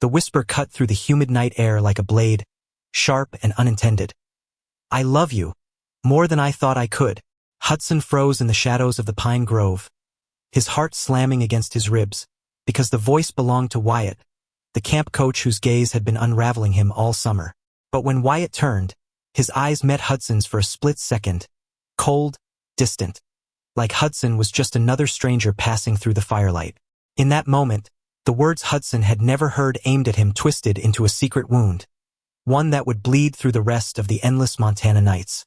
The whisper cut through the humid night air like a blade, sharp and unintended. "I love you. More than I thought I could." Hudson froze in the shadows of the pine grove, his heart slamming against his ribs, because the voice belonged to Wyatt, the camp coach whose gaze had been unraveling him all summer. But when Wyatt turned, his eyes met Hudson's for a split second, cold, distant, like Hudson was just another stranger passing through the firelight. In that moment, the words Hudson had never heard aimed at him twisted into a secret wound, one that would bleed through the rest of the endless Montana nights.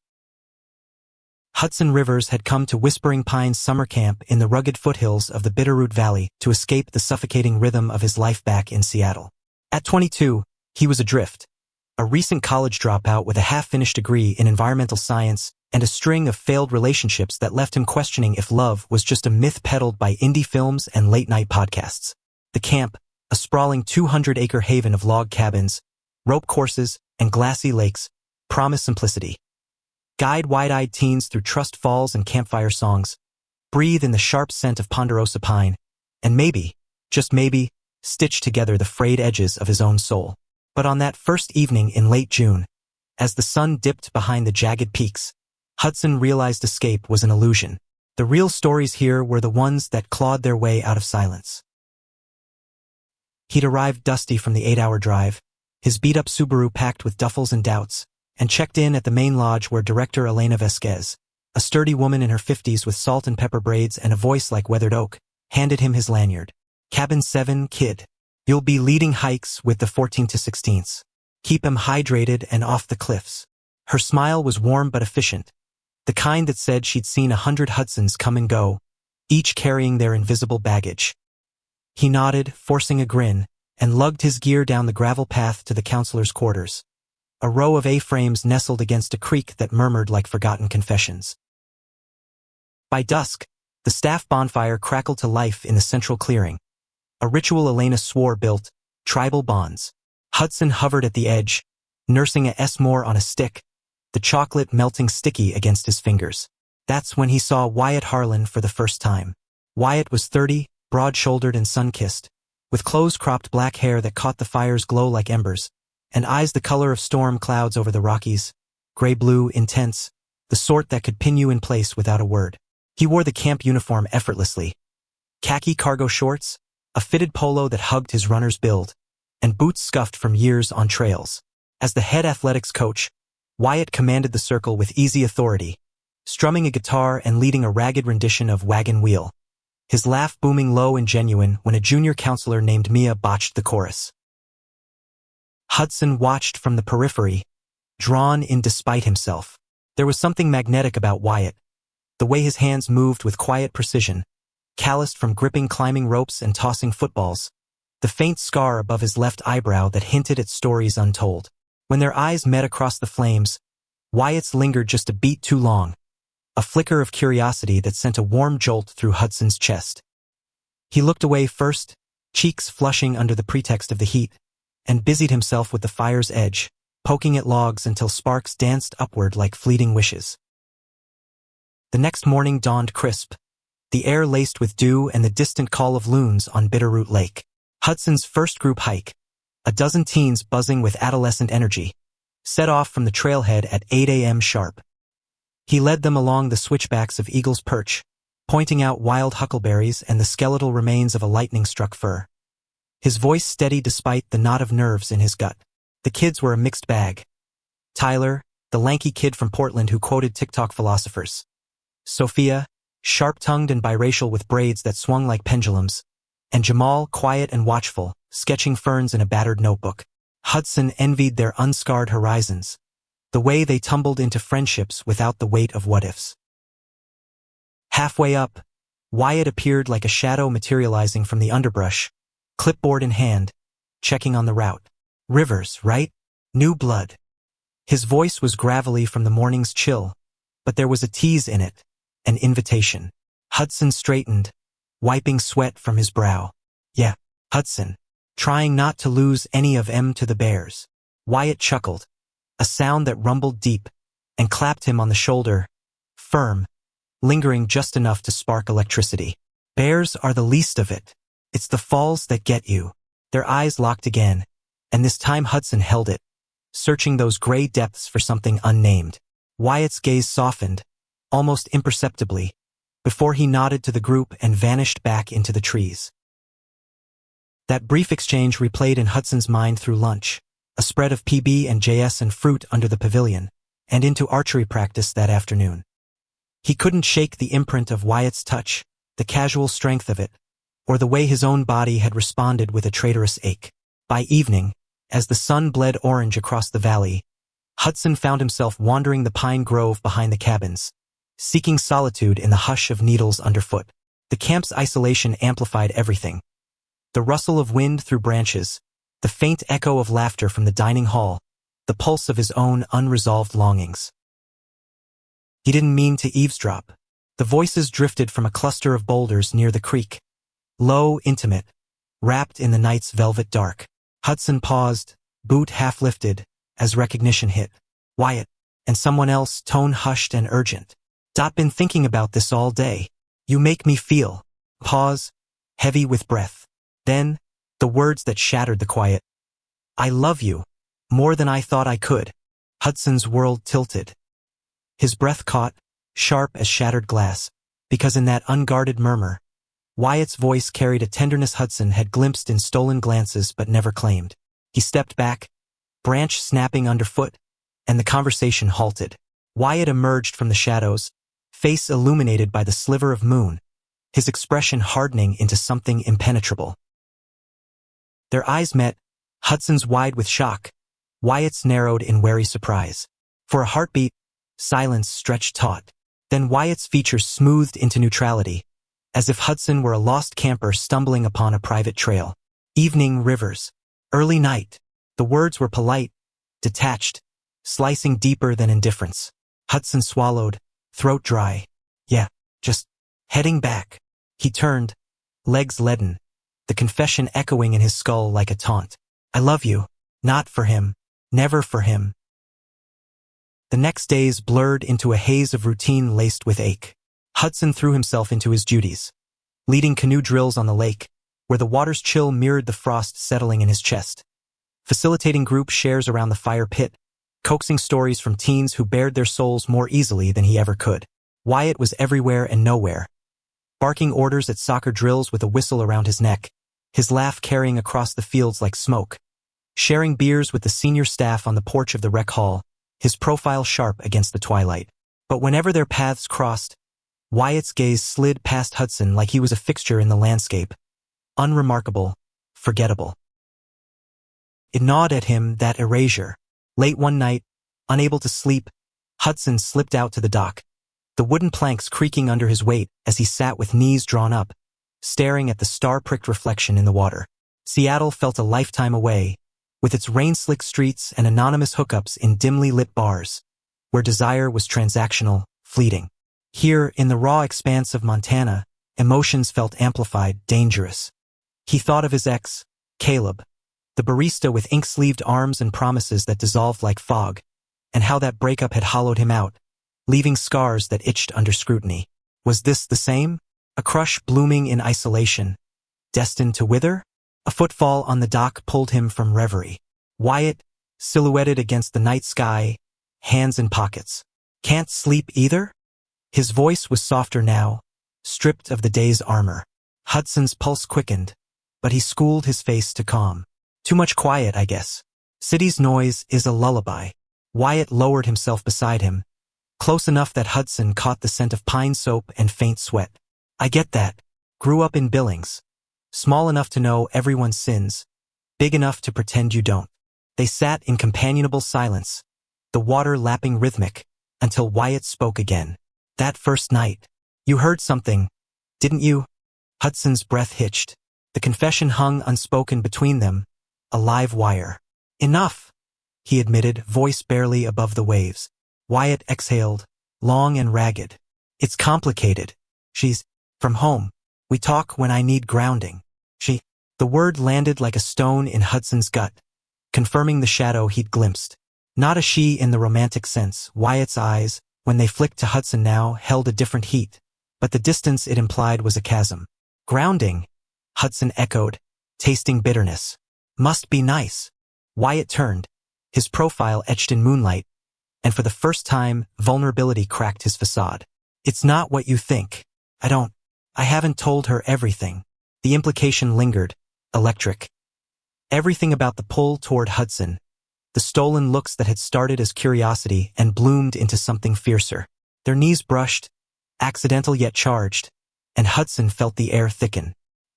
Hudson Rivers had come to Whispering Pines summer camp in the rugged foothills of the Bitterroot Valley to escape the suffocating rhythm of his life back in Seattle. At 22, he was adrift, a recent college dropout with a half-finished degree in environmental science and a string of failed relationships that left him questioning if love was just a myth peddled by indie films and late-night podcasts. The camp, a sprawling 200-acre haven of log cabins, rope courses, and glassy lakes, promised simplicity. Guide wide-eyed teens through Trust Falls and campfire songs, breathe in the sharp scent of ponderosa pine, and maybe, just maybe, stitch together the frayed edges of his own soul. But on that first evening in late June, as the sun dipped behind the jagged peaks, Hudson realized escape was an illusion. The real stories here were the ones that clawed their way out of silence. He'd arrived dusty from the 8-hour drive, his beat-up Subaru packed with duffels and doubts, and checked in at the main lodge where Director Elena Vesquez, a sturdy woman in her 50s with salt and pepper braids and a voice like weathered oak, handed him his lanyard. "Cabin 7, kid. You'll be leading hikes with the 14 to 16s. Keep 'em hydrated and off the cliffs." Her smile was warm but efficient, the kind that said she'd seen 100 Hudsons come and go, each carrying their invisible baggage. He nodded, forcing a grin, and lugged his gear down the gravel path to the counselor's quarters, a row of A-frames nestled against a creek that murmured like forgotten confessions. By dusk, the staff bonfire crackled to life in the central clearing, a ritual Elena swore built tribal bonds. Hudson hovered at the edge, nursing a s'more on a stick, the chocolate melting sticky against his fingers. That's when he saw Wyatt Harlan for the first time. Wyatt was 30, broad-shouldered and sun-kissed, with close-cropped black hair that caught the fire's glow like embers, and eyes the color of storm clouds over the Rockies, gray-blue, intense, the sort that could pin you in place without a word. He wore the camp uniform effortlessly, khaki cargo shorts, a fitted polo that hugged his runner's build, and boots scuffed from years on trails. As the head athletics coach, Wyatt commanded the circle with easy authority, strumming a guitar and leading a ragged rendition of Wagon Wheel, his laugh booming low and genuine when a junior counselor named Mia botched the chorus. Hudson watched from the periphery, drawn in despite himself. There was something magnetic about Wyatt, the way his hands moved with quiet precision, calloused from gripping climbing ropes and tossing footballs, the faint scar above his left eyebrow that hinted at stories untold. When their eyes met across the flames, Wyatt's lingered just a beat too long, a flicker of curiosity that sent a warm jolt through Hudson's chest. He looked away first, cheeks flushing under the pretext of the heat, and busied himself with the fire's edge, poking at logs until sparks danced upward like fleeting wishes. The next morning dawned crisp, the air laced with dew and the distant call of loons on Bitterroot Lake. Hudson's first group hike, a dozen teens buzzing with adolescent energy, set off from the trailhead at 8 a.m. sharp. He led them along the switchbacks of Eagle's Perch, pointing out wild huckleberries and the skeletal remains of a lightning-struck fir. His voice steady despite the knot of nerves in his gut. The kids were a mixed bag. Tyler, the lanky kid from Portland who quoted TikTok philosophers. Sophia, sharp-tongued and biracial with braids that swung like pendulums. And Jamal, quiet and watchful, sketching ferns in a battered notebook. Hudson envied their unscarred horizons, the way they tumbled into friendships without the weight of what-ifs. Halfway up, Wyatt appeared like a shadow materializing from the underbrush, clipboard in hand, checking on the route. Rivers, right? New blood. His voice was gravelly from the morning's chill, but there was a tease in it, an invitation. Hudson straightened, wiping sweat from his brow. Yeah, Hudson, trying not to lose any of M to the bears. Wyatt chuckled, a sound that rumbled deep, and clapped him on the shoulder, firm, lingering just enough to spark electricity. Bears are the least of it. It's the falls that get you. Their eyes locked again, and this time Hudson held it, searching those gray depths for something unnamed. Wyatt's gaze softened, almost imperceptibly, before he nodded to the group and vanished back into the trees. That brief exchange replayed in Hudson's mind through lunch, a spread of PB&Js and fruit under the pavilion, and into archery practice that afternoon. He couldn't shake the imprint of Wyatt's touch, the casual strength of it, or the way his own body had responded with a traitorous ache. By evening, as the sun bled orange across the valley, Hudson found himself wandering the pine grove behind the cabins, seeking solitude in the hush of needles underfoot. The camp's isolation amplified everything. The rustle of wind through branches, the faint echo of laughter from the dining hall, the pulse of his own unresolved longings. He didn't mean to eavesdrop. The voices drifted from a cluster of boulders near the creek, low, intimate, wrapped in the night's velvet dark. Hudson paused, boot half lifted, as recognition hit. Wyatt, and someone else, tone hushed and urgent. Been thinking about this all day. You make me feel. Pause, heavy with breath. Then, the words that shattered the quiet. I love you, more than I thought I could. Hudson's world tilted. His breath caught, sharp as shattered glass, because in that unguarded murmur, Wyatt's voice carried a tenderness Hudson had glimpsed in stolen glances but never claimed. He stepped back, branch snapping underfoot, and the conversation halted. Wyatt emerged from the shadows, face illuminated by the sliver of moon, his expression hardening into something impenetrable. Their eyes met, Hudson's wide with shock, Wyatt's narrowed in wary surprise. For a heartbeat, silence stretched taut. Then Wyatt's features smoothed into neutrality, as if Hudson were a lost camper stumbling upon a private trail. Evening rivers. Early night. The words were polite, detached, slicing deeper than indifference. Hudson swallowed, throat dry. Yeah, just heading back. He turned, legs leaden, the confession echoing in his skull like a taunt. I love you. Not for him. Never for him. The next days blurred into a haze of routine laced with ache. Hudson threw himself into his duties, leading canoe drills on the lake, where the water's chill mirrored the frost settling in his chest, facilitating group shares around the fire pit, coaxing stories from teens who bared their souls more easily than he ever could. Wyatt was everywhere and nowhere, barking orders at soccer drills with a whistle around his neck, his laugh carrying across the fields like smoke, sharing beers with the senior staff on the porch of the rec hall, his profile sharp against the twilight. But whenever their paths crossed, Wyatt's gaze slid past Hudson like he was a fixture in the landscape, unremarkable, forgettable. It gnawed at him, that erasure. Late one night, unable to sleep, Hudson slipped out to the dock, the wooden planks creaking under his weight as he sat with knees drawn up, staring at the star-pricked reflection in the water. Seattle felt a lifetime away, with its rain-slick streets and anonymous hookups in dimly lit bars, where desire was transactional, fleeting. Here, in the raw expanse of Montana, emotions felt amplified, dangerous. He thought of his ex, Caleb, the barista with ink-sleeved arms and promises that dissolved like fog, and how that breakup had hollowed him out, leaving scars that itched under scrutiny. Was this the same? A crush blooming in isolation, destined to wither? A footfall on the dock pulled him from reverie. Wyatt, silhouetted against the night sky, hands in pockets. Can't sleep either? His voice was softer now, stripped of the day's armor. Hudson's pulse quickened, but he schooled his face to calm. Too much quiet, I guess. City's noise is a lullaby. Wyatt lowered himself beside him, close enough that Hudson caught the scent of pine soap and faint sweat. I get that. Grew up in Billings. Small enough to know everyone's sins, big enough to pretend you don't. They sat in companionable silence, the water lapping rhythmic, until Wyatt spoke again. That first night. You heard something, didn't you? Hudson's breath hitched. The confession hung unspoken between them, a live wire. Enough, he admitted, voice barely above the waves. Wyatt exhaled, long and ragged. It's complicated. She's from home. We talk when I need grounding. The word landed like a stone in Hudson's gut, confirming the shadow he'd glimpsed. Not a she in the romantic sense. Wyatt's eyes, when they flicked to Hudson now, held a different heat, but the distance it implied was a chasm. Grounding, Hudson echoed, tasting bitterness. Must be nice. Wyatt turned, his profile etched in moonlight, and for the first time, vulnerability cracked his facade. It's not what you think. I haven't told her everything. The implication lingered, electric. Everything about the pull toward Hudson, the stolen looks that had started as curiosity and bloomed into something fiercer. Their knees brushed, accidental yet charged, and Hudson felt the air thicken.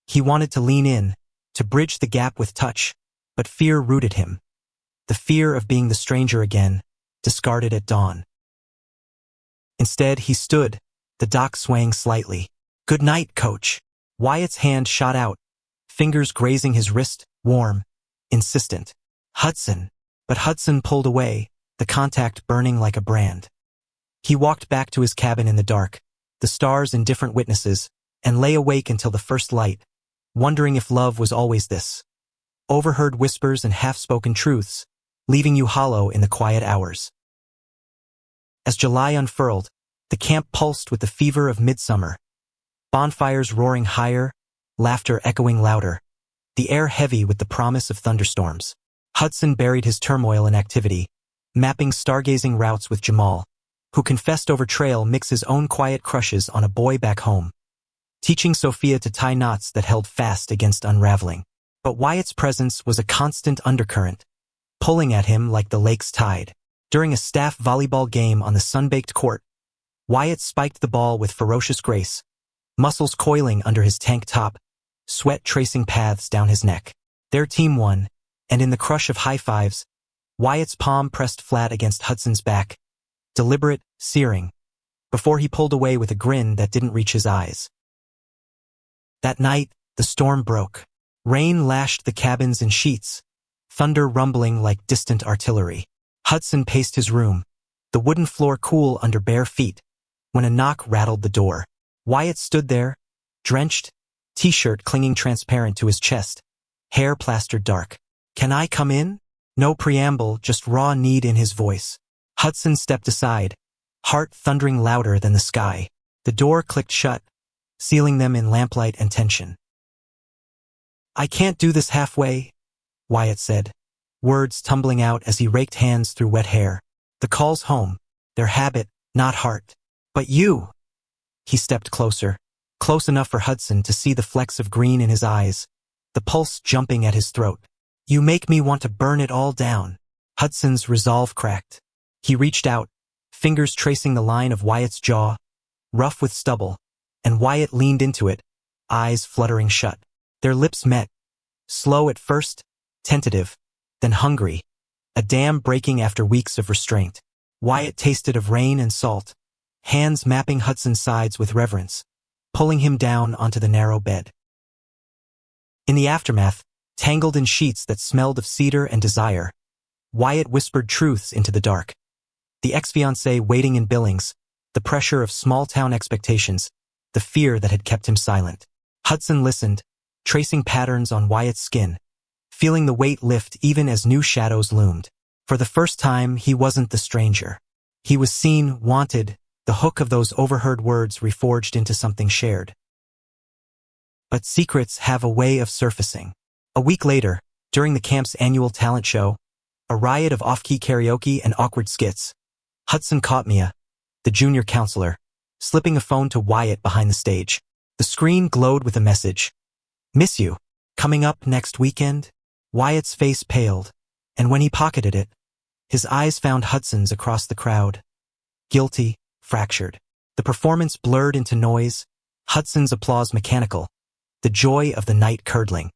He wanted to lean in, to bridge the gap with touch, but fear rooted him. The fear of being the stranger again, discarded at dawn. Instead, he stood, the dock swaying slightly. Good night, coach. Wyatt's hand shot out, fingers grazing his wrist, warm, insistent. Hudson. But Hudson pulled away, the contact burning like a brand. He walked back to his cabin in the dark, the stars indifferent witnesses, and lay awake until the first light, wondering if love was always this. Overheard whispers and half-spoken truths, leaving you hollow in the quiet hours. As July unfurled, the camp pulsed with the fever of midsummer. Bonfires roaring higher, laughter echoing louder, the air heavy with the promise of thunderstorms. Hudson buried his turmoil in activity, mapping stargazing routes with Jamal, who confessed over trail mix his own quiet crushes on a boy back home, teaching Sophia to tie knots that held fast against unraveling. But Wyatt's presence was a constant undercurrent, pulling at him like the lake's tide. During a staff volleyball game on the sun-baked court, Wyatt spiked the ball with ferocious grace, muscles coiling under his tank top, sweat tracing paths down his neck. Their team won, and in the crush of high fives, Wyatt's palm pressed flat against Hudson's back, deliberate, searing, before he pulled away with a grin that didn't reach his eyes. That night, the storm broke. Rain lashed the cabins in sheets, thunder rumbling like distant artillery. Hudson paced his room, the wooden floor cool under bare feet, when a knock rattled the door. Wyatt stood there, drenched, t-shirt clinging transparent to his chest, hair plastered dark. Can I come in? No preamble, just raw need in his voice. Hudson stepped aside, heart thundering louder than the sky. The door clicked shut, sealing them in lamplight and tension. I can't do this halfway, Wyatt said, words tumbling out as he raked hands through wet hair. The call's home, their habit, not heart. But you! He stepped closer, close enough for Hudson to see the flecks of green in his eyes, the pulse jumping at his throat. You make me want to burn it all down. Hudson's resolve cracked. He reached out, fingers tracing the line of Wyatt's jaw, rough with stubble, and Wyatt leaned into it, eyes fluttering shut. Their lips met, slow at first, tentative, then hungry, a dam breaking after weeks of restraint. Wyatt tasted of rain and salt, hands mapping Hudson's sides with reverence, pulling him down onto the narrow bed. In the aftermath, tangled in sheets that smelled of cedar and desire, Wyatt whispered truths into the dark. The ex-fiancée waiting in Billings, the pressure of small-town expectations, the fear that had kept him silent. Hudson listened, tracing patterns on Wyatt's skin, feeling the weight lift even as new shadows loomed. For the first time, he wasn't the stranger. He was seen, wanted, the hook of those overheard words reforged into something shared. But secrets have a way of surfacing. A week later, during the camp's annual talent show, a riot of off-key karaoke and awkward skits, Hudson caught Mia, the junior counselor, slipping a phone to Wyatt behind the stage. The screen glowed with a message. Miss you. Coming up next weekend? Wyatt's face paled, and when he pocketed it, his eyes found Hudson's across the crowd. Guilty, fractured. The performance blurred into noise, Hudson's applause mechanical, the joy of the night curdling.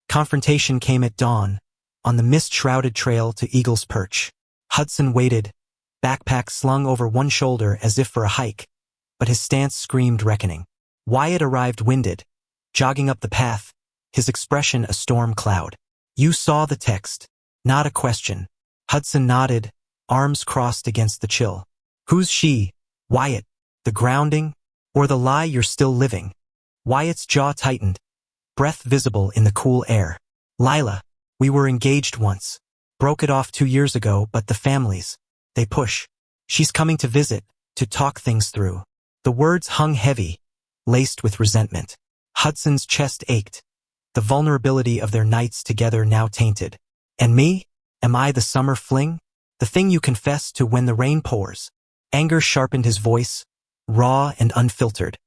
Confrontation came at dawn, on the mist-shrouded trail to Eagle's Perch. Hudson waited, backpack slung over one shoulder as if for a hike, but his stance screamed reckoning. Wyatt arrived winded, jogging up the path, his expression a storm cloud. You saw the text, not a question. Hudson nodded, arms crossed against the chill. Who's she, Wyatt? The grounding, or the lie you're still living? Wyatt's jaw tightened, breath visible in the cool air. Lila, we were engaged once. Broke it off 2 years ago, but the families, they push. She's coming to visit, to talk things through. The words hung heavy, laced with resentment. Hudson's chest ached, the vulnerability of their nights together now tainted. And me? Am I the summer fling? The thing you confess to when the rain pours? Anger sharpened his voice, raw and unfiltered.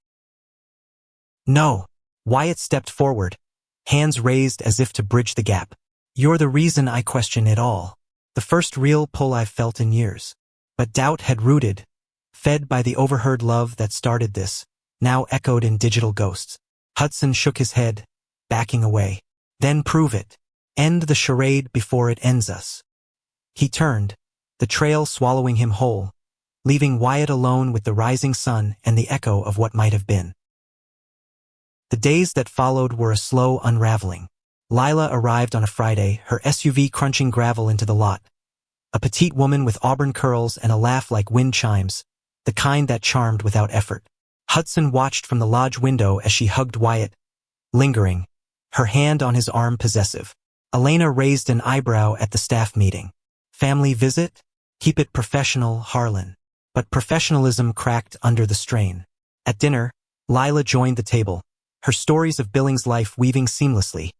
No. Wyatt stepped forward, hands raised as if to bridge the gap. You're the reason I question it all. The first real pull I've felt in years. But doubt had rooted, fed by the overheard love that started this, now echoed in digital ghosts. Hudson shook his head, backing away. Then prove it. End the charade before it ends us. He turned, the trail swallowing him whole, leaving Wyatt alone with the rising sun and the echo of what might have been. The days that followed were a slow unraveling. Lila arrived on a Friday, her SUV crunching gravel into the lot. A petite woman with auburn curls and a laugh like wind chimes, the kind that charmed without effort. Hudson watched from the lodge window as she hugged Wyatt, lingering, her hand on his arm possessive. Elena raised an eyebrow at the staff meeting. Family visit? Keep it professional, Harlan. But professionalism cracked under the strain. At dinner, Lila joined the table, her stories of Billings' life weaving seamlessly,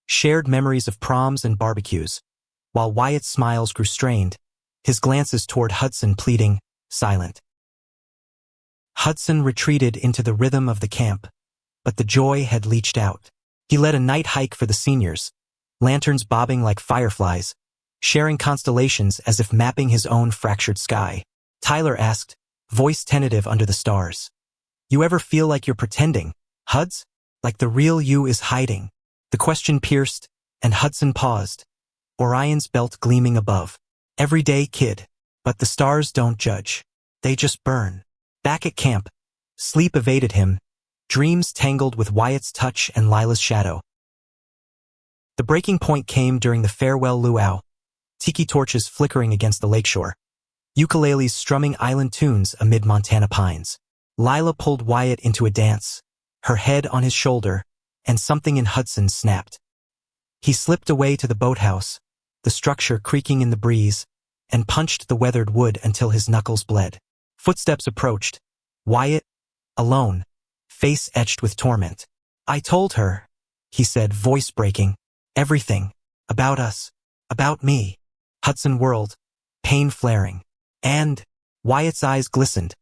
shared memories of proms and barbecues, while Wyatt's smiles grew strained, his glances toward Hudson pleading, silent. Hudson retreated into the rhythm of the camp, but the joy had leached out. He led a night hike for the seniors, lanterns bobbing like fireflies, sharing constellations as if mapping his own fractured sky. Tyler asked, voice tentative under the stars. You ever feel like you're pretending, Huds? Like the real you is hiding? The question pierced, and Hudson paused, Orion's belt gleaming above. Everyday kid. But the stars don't judge. They just burn. Back at camp, sleep evaded him, dreams tangled with Wyatt's touch and Lila's shadow. The breaking point came during the farewell luau, tiki torches flickering against the lakeshore, ukuleles strumming island tunes amid Montana pines. Lila pulled Wyatt into a dance, her head on his shoulder, and something in Hudson snapped. He slipped away to the boathouse, the structure creaking in the breeze, and punched the weathered wood until his knuckles bled. Footsteps approached. Wyatt, alone, face etched with torment. I told her, he said, voice breaking, everything, about us, about me. Hudson whirled, pain flaring. And, Wyatt's eyes glistened,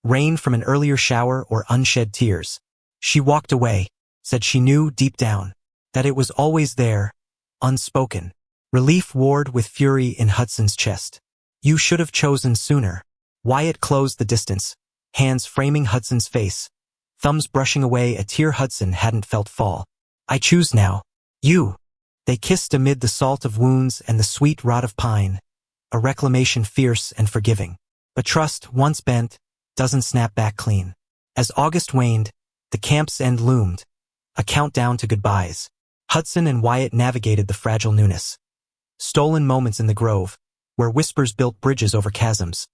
rain from an earlier shower or unshed tears. She walked away, said she knew deep down, that it was always there, unspoken. Relief warred with fury in Hudson's chest. You should have chosen sooner. Wyatt closed the distance, hands framing Hudson's face, thumbs brushing away a tear Hudson hadn't felt fall. I choose now. You. They kissed amid the salt of wounds and the sweet rot of pine, a reclamation fierce and forgiving. But trust, once bent, doesn't snap back clean. As August waned, the camp's end loomed, a countdown to goodbyes. Hudson and Wyatt navigated the fragile newness. Stolen moments in the grove, where whispers built bridges over chasms.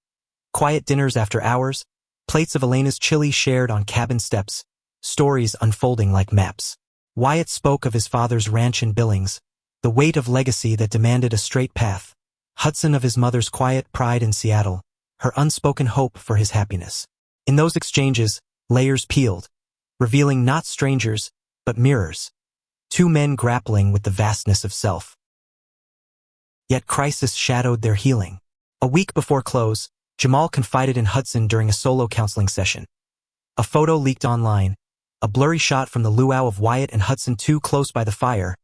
Quiet dinners after hours, plates of Elena's chili shared on cabin steps, stories unfolding like maps. Wyatt spoke of his father's ranch in Billings, the weight of legacy that demanded a straight path. Hudson of his mother's quiet pride in Seattle, her unspoken hope for his happiness. In those exchanges, layers peeled, revealing not strangers, but mirrors. Two men grappling with the vastness of self. Yet crisis shadowed their healing. A week before close, Jamal confided in Hudson during a solo counseling session. A photo leaked online, a blurry shot from the luau of Wyatt and Hudson too close by the fire,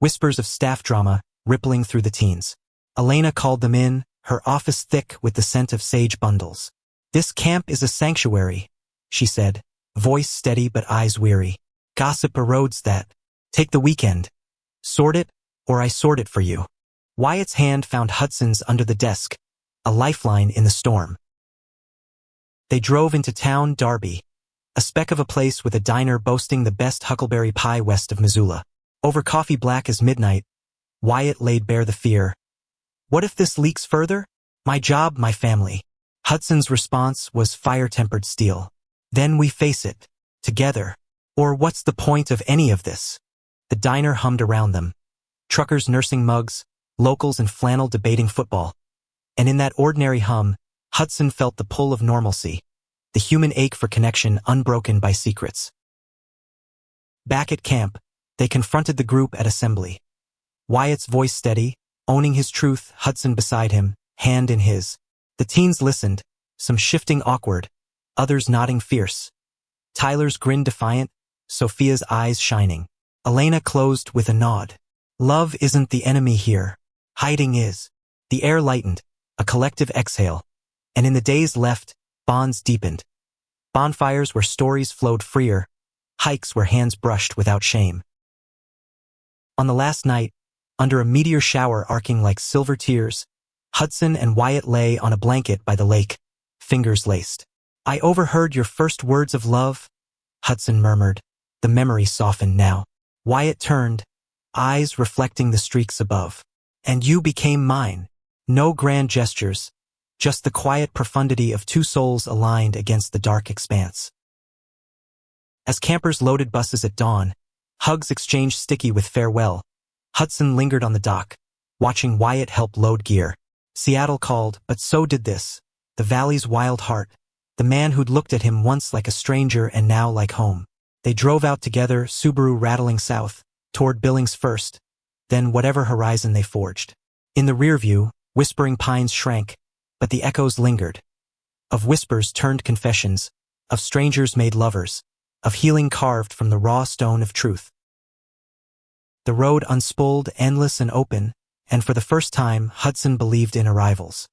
whispers of staff drama rippling through the teens. Elena called them in, her office thick with the scent of sage bundles. This camp is a sanctuary, she said, voice steady but eyes weary. Gossip erodes that. Take the weekend. Sort it, or I sort it for you. Wyatt's hand found Hudson's under the desk, a lifeline in the storm. They drove into town Darby, a speck of a place with a diner boasting the best huckleberry pie west of Missoula. Over coffee black as midnight, Wyatt laid bare the fear. What if this leaks further? My job, my family. Hudson's response was fire-tempered steel. Then we face it, together. Or what's the point of any of this? The diner hummed around them. Truckers nursing mugs, locals in flannel debating football. And in that ordinary hum, Hudson felt the pull of normalcy, the human ache for connection unbroken by secrets. Back at camp, They confronted the group at assembly. Wyatt's voice steady, owning his truth, Hudson beside him, hand in his. The teens listened, some shifting awkward, others nodding fierce. Tyler's grin defiant, Sophia's eyes shining. Elena closed with a nod. Love isn't the enemy here. Hiding is. The air lightened, a collective exhale. And in the days left, bonds deepened. Bonfires where stories flowed freer, hikes where hands brushed without shame. On the last night, under a meteor shower arcing like silver tears, Hudson and Wyatt lay on a blanket by the lake, fingers laced. I overheard your first words of love, Hudson murmured. The memory softened now. Wyatt turned, eyes reflecting the streaks above. And you became mine. No grand gestures, just the quiet profundity of two souls aligned against the dark expanse. As campers loaded buses at dawn, hugs exchanged sticky with farewell, Hudson lingered on the dock, watching Wyatt help load gear. Seattle called, but so did this, the valley's wild heart, the man who'd looked at him once like a stranger and now like home. They drove out together, Subaru rattling south, toward Billings first, then whatever horizon they forged. In the rear view, whispering pines shrank, but the echoes lingered. Of whispers turned confessions, of strangers made lovers, of healing carved from the raw stone of truth. The road unspooled, endless and open, and for the first time, Hudson believed in arrivals.